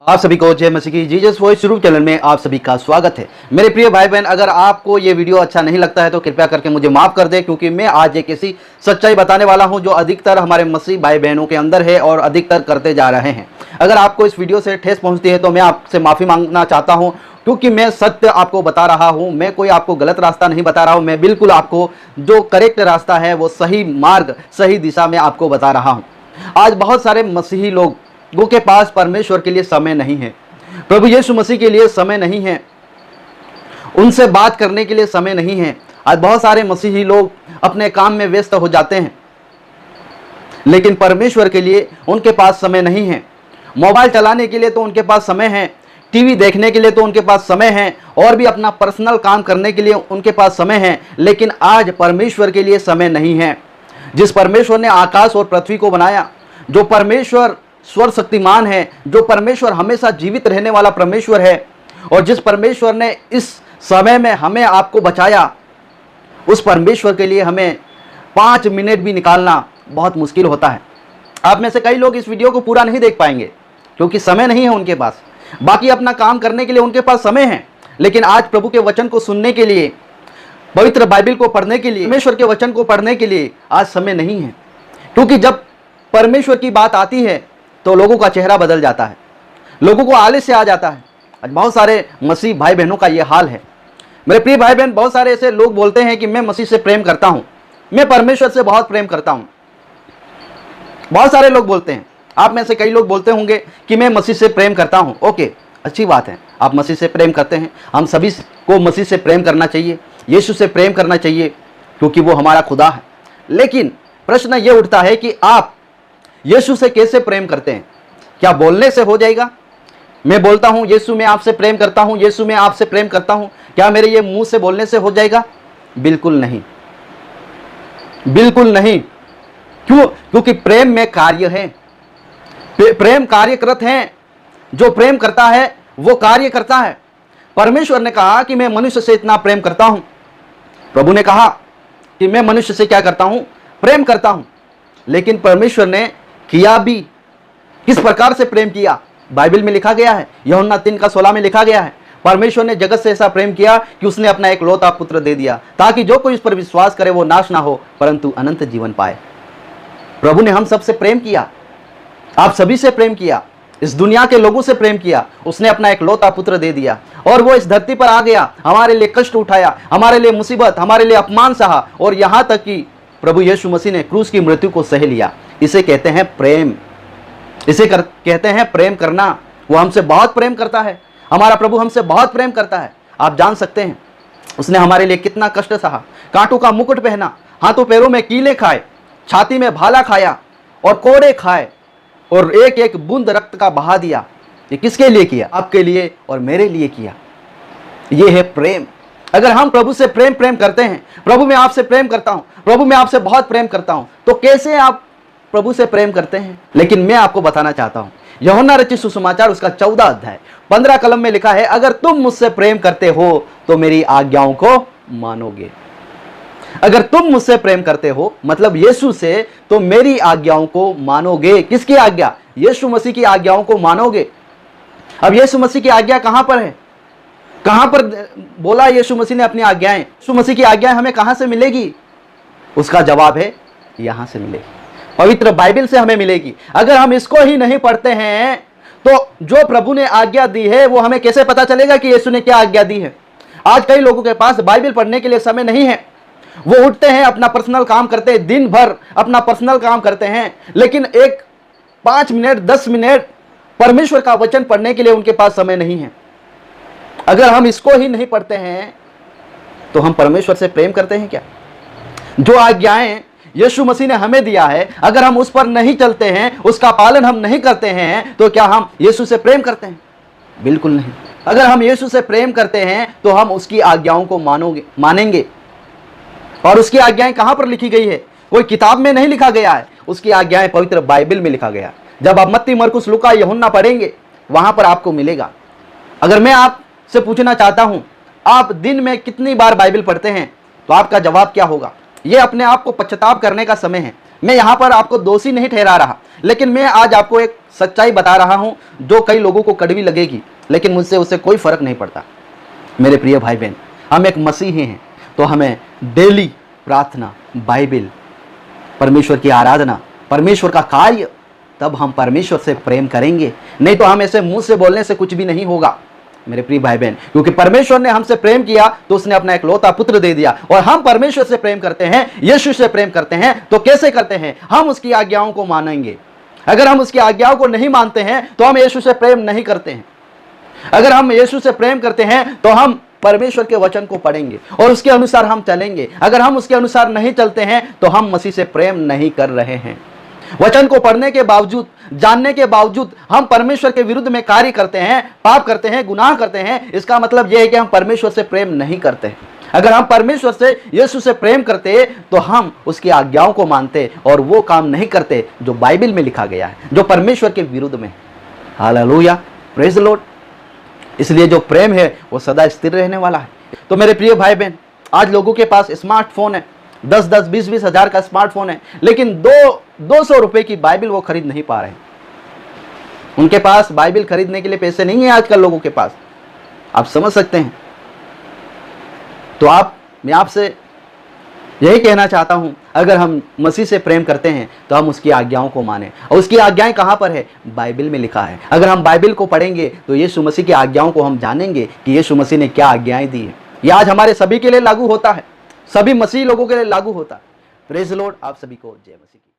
आप सभी को जय मसीह की जीसस वॉइस यूट्यूब चैनल में आप सभी का स्वागत है। मेरे प्रिय भाई बहन, अगर आपको ये वीडियो अच्छा नहीं लगता है तो कृपया करके मुझे माफ कर दें, क्योंकि मैं आज एक ऐसी सच्चाई बताने वाला हूं जो अधिकतर हमारे मसीह भाई बहनों के अंदर है और अधिकतर करते जा रहे हैं। अगर आपको इस वीडियो से ठेस पहुंचती है तो मैं आपसे माफ़ी मांगना चाहता हूँ, क्योंकि मैं सत्य आपको बता रहा हूँ। मैं कोई आपको गलत रास्ता नहीं बता रहा हूँ, मैं बिल्कुल आपको जो करेक्ट रास्ता है, वो सही मार्ग, सही दिशा में आपको बता रहा हूँ। आज बहुत सारे मसीही लोगों के पास परमेश्वर के लिए समय नहीं है, प्रभु यीशु मसीह के लिए समय नहीं है, उनसे बात करने के लिए समय नहीं है। आज बहुत सारे मसीही लोग अपने काम में व्यस्त हो जाते हैं, लेकिन परमेश्वर के लिए उनके पास समय नहीं है। मोबाइल चलाने के लिए तो उनके पास समय है, टीवी देखने के लिए तो उनके पास समय है, और भी अपना पर्सनल काम करने के लिए उनके पास समय है, लेकिन आज परमेश्वर के लिए समय नहीं है। जिस परमेश्वर ने आकाश और पृथ्वी को बनाया, जो परमेश्वर सर्वशक्तिमान है, जो परमेश्वर हमेशा जीवित रहने वाला परमेश्वर है, और जिस परमेश्वर ने इस समय में हमें आपको बचाया, उस परमेश्वर के लिए हमें 5 मिनट भी निकालना बहुत मुश्किल होता है। आप में से कई लोग इस वीडियो को पूरा नहीं देख पाएंगे क्योंकि समय नहीं है उनके पास। बाकी अपना काम करने के लिए उनके पास समय है, लेकिन आज प्रभु के वचन को सुनने के लिए, पवित्र बाइबल को पढ़ने के लिए, परमेश्वर के वचन को पढ़ने के लिए आज समय नहीं है। क्योंकि जब परमेश्वर की बात आती है तो लोगों का चेहरा बदल जाता है, लोगों को आलस से आ जाता है। आज बहुत सारे मसीह भाई बहनों का ये हाल है। मेरे प्रिय भाई बहन, बहुत सारे ऐसे लोग बोलते हैं कि मैं मसीह से प्रेम करता हूं, मैं परमेश्वर से बहुत प्रेम करता हूं। बहुत सारे लोग बोलते हैं, आप में से कई लोग बोलते होंगे कि मैं मसीह से प्रेम करता हूं। ओके, अच्छी बात है, आप मसीह से प्रेम करते हैं। हम सभी को मसीह से प्रेम करना चाहिए, यीशु से प्रेम करना चाहिए, क्योंकि वो हमारा खुदा है। लेकिन प्रश्न ये उठता है कि आप यीशु से कैसे प्रेम करते हैं? क्या बोलने से हो जाएगा? मैं बोलता हूं यीशु मैं आपसे प्रेम करता हूं, यीशु मैं आपसे प्रेम करता हूं, क्या मेरे ये मुंह से बोलने से हो जाएगा? बिल्कुल नहीं, बिल्कुल नहीं। क्यों? क्योंकि प्रेम में कार्य है, प्रेम कार्यरत है। जो प्रेम करता है वो कार्य करता है। परमेश्वर ने कहा कि मैं मनुष्य से इतना प्रेम करता हूं, प्रभु ने कहा कि मैं मनुष्य से क्या करता हूं? प्रेम करता हूं। लेकिन परमेश्वर ने किया भी, किस प्रकार से प्रेम किया? बाइबल में लिखा गया है, यूहन्ना 3:16 में लिखा गया है, परमेश्वर ने जगत से ऐसा प्रेम किया कि उसने अपना एक लौता पुत्र दे दिया, ताकि जो कोई इस पर विश्वास करे वो नाश ना हो परंतु अनंत जीवन पाए। प्रभु ने हम सबसे प्रेम किया, आप सभी से प्रेम किया, इस दुनिया के लोगों से प्रेम किया। उसने अपना एक लौता पुत्र दे दिया और वो इस धरती पर आ गया, हमारे लिए कष्ट उठाया, हमारे लिए मुसीबत, हमारे लिए अपमान सहा, और यहाँ तक कि प्रभु यीशु मसीह ने क्रूस की मृत्यु को सह लिया। इसे कहते हैं प्रेम, इसे कहते हैं प्रेम करना। वो हमसे बहुत प्रेम करता है, हमारा प्रभु हमसे बहुत प्रेम करता है। आप जान सकते हैं उसने हमारे लिए कितना कष्ट सहा, कांटों का मुकुट पहना, हाथों पैरों में कीले खाए, छाती में भाला खाया और कोड़े खाए, और एक एक बूंद रक्त का बहा दिया। ये किसके लिए किया? आपके लिए और मेरे लिए किया। ये है प्रेम। अगर हम प्रभु से प्रेम करते हैं, प्रभु मैं आपसे प्रेम करता हूं, प्रभु मैं आपसे बहुत प्रेम करता हूं, तो कैसे आप प्रभु से प्रेम करते हैं? लेकिन मैं आपको बताना चाहता हूं, यूहन्ना रचित सुसमाचार उसका 14 अध्याय 15 कलम में लिखा है, अगर तुम मुझसे प्रेम करते हो तो मेरी आज्ञाओं को मानोगे। अगर तुम मुझसे प्रेम करते हो, मतलब यीशु से, तो मेरी आज्ञाओं को मानोगे। किसकी आज्ञा? यीशु मसीह की आज्ञाओं को मानोगे। अब यीशु मसीह की आज्ञा कहां पर है? कहां पर बोला यीशु मसीह ने अपनी आज्ञाएं? यीशु मसीह की आज्ञाएं हमें कहां से मिलेगी? उसका जवाब है यहां से मिलेगी, पवित्र बाइबल से हमें मिलेगी। अगर हम इसको ही नहीं पढ़ते हैं तो जो प्रभु ने आज्ञा दी है वो हमें कैसे पता चलेगा कि यीशु ने क्या आज्ञा दी है? आज कई लोगों के पास बाइबल पढ़ने के लिए समय नहीं है। वो उठते हैं, अपना पर्सनल काम करते हैं, दिन भर अपना पर्सनल काम करते हैं, लेकिन एक 5 मिनट 10 मिनट परमेश्वर का वचन पढ़ने के लिए उनके पास समय नहीं है। अगर हम इसको ही नहीं पढ़ते हैं तो हम परमेश्वर से प्रेम करते हैं क्या? जो आज्ञाएं यीशु मसीह ने हमें दिया है, अगर हम उस पर नहीं चलते हैं, उसका पालन हम नहीं करते हैं, तो क्या हम यीशु से प्रेम करते हैं? बिल्कुल नहीं। अगर हम यीशु से प्रेम करते हैं तो हम उसकी आज्ञाओं को मानेंगे। और उसकी आज्ञाएं कहां पर लिखी गई है? कोई किताब में नहीं लिखा गया है, उसकी आज्ञाएं पवित्र बाइबल में लिखा गया। जब आप मत्ती, मरकुस, लूका, यूहन्ना पढ़ेंगे, वहां पर आपको मिलेगा। अगर मैं आपसे पूछना चाहता हूं, आप दिन में कितनी बार बाइबल पढ़ते हैं, तो आपका जवाब क्या होगा? यह अपने आप को पश्चाताप करने का समय है। मैं यहाँ पर आपको दोषी नहीं ठहरा रहा, लेकिन मैं आज आपको एक सच्चाई बता रहा हूँ जो कई लोगों को कड़वी लगेगी, लेकिन मुझसे उससे कोई फर्क नहीं पड़ता। मेरे प्रिय भाई बहन, हम एक मसीही हैं, तो हमें डेली प्रार्थना, बाइबल, परमेश्वर की आराधना, परमेश्वर का कार्य, तब हम परमेश्वर से प्रेम करेंगे। नहीं तो हम ऐसे मुंह से बोलने से कुछ भी नहीं होगा मेरे प्रिय भाई बहन, क्योंकि परमेश्वर ने हमसे प्रेम किया तो उसने अपना इकलौता पुत्र दे दिया। और हम परमेश्वर से प्रेम करते हैं, यीशु से प्रेम करते हैं, तो कैसे करते हैं? हम उसकी आज्ञाओं को मानेंगे। अगर हम उसकी आज्ञाओं को नहीं मानते हैं तो हम यीशु से प्रेम नहीं करते हैं। अगर हम यीशु से प्रेम करते हैं तो हम परमेश्वर के वचन को पढ़ेंगे और उसके अनुसार हम चलेंगे। अगर हम उसके अनुसार नहीं चलते हैं तो हम मसीह से प्रेम नहीं कर रहे हैं। वचन को पढ़ने के बावजूद, जानने के बावजूद हम परमेश्वर के विरुद्ध में कार्य करते हैं, पाप करते हैं, गुनाह करते हैं, इसका मतलब यह है कि हम परमेश्वर से प्रेम नहीं करते हैं। अगर हम परमेश्वर से, यीशु से प्रेम करते तो हम उसकी आज्ञाओं को मानते और वो काम नहीं करते जो बाइबल में लिखा गया है, जो परमेश्वर के विरुद्ध में। Hallelujah, praise the Lord. इसलिए जो प्रेम है वो सदा स्थिर रहने वाला है। तो मेरे प्रिय भाई बहन, आज लोगों के पास स्मार्टफोन है, 10-10, 20-20 हजार का स्मार्टफोन है, लेकिन 200 रुपए की बाइबल वो खरीद नहीं पा रहे। उनके पास बाइबल खरीदने के लिए पैसे नहीं है आजकल लोगों के पास। आप समझ सकते हैं। तो मैं आपसे यही कहना चाहता हूं, अगर हम मसीह से प्रेम करते हैं तो हम उसकी आज्ञाओं को माने। और उसकी आज्ञाएं कहां पर है? बाइबल में लिखा है। अगर हम बाइबल को पढ़ेंगे तो यीशु मसीह की आज्ञाओं को हम जानेंगे कि यीशु मसीह ने क्या आज्ञाएं दी है। यह आज हमारे सभी के लिए लागू होता है, सभी मसीह लोगों के लिए लागू होता है। Praise the Lord. आप सभी को जय मसीह।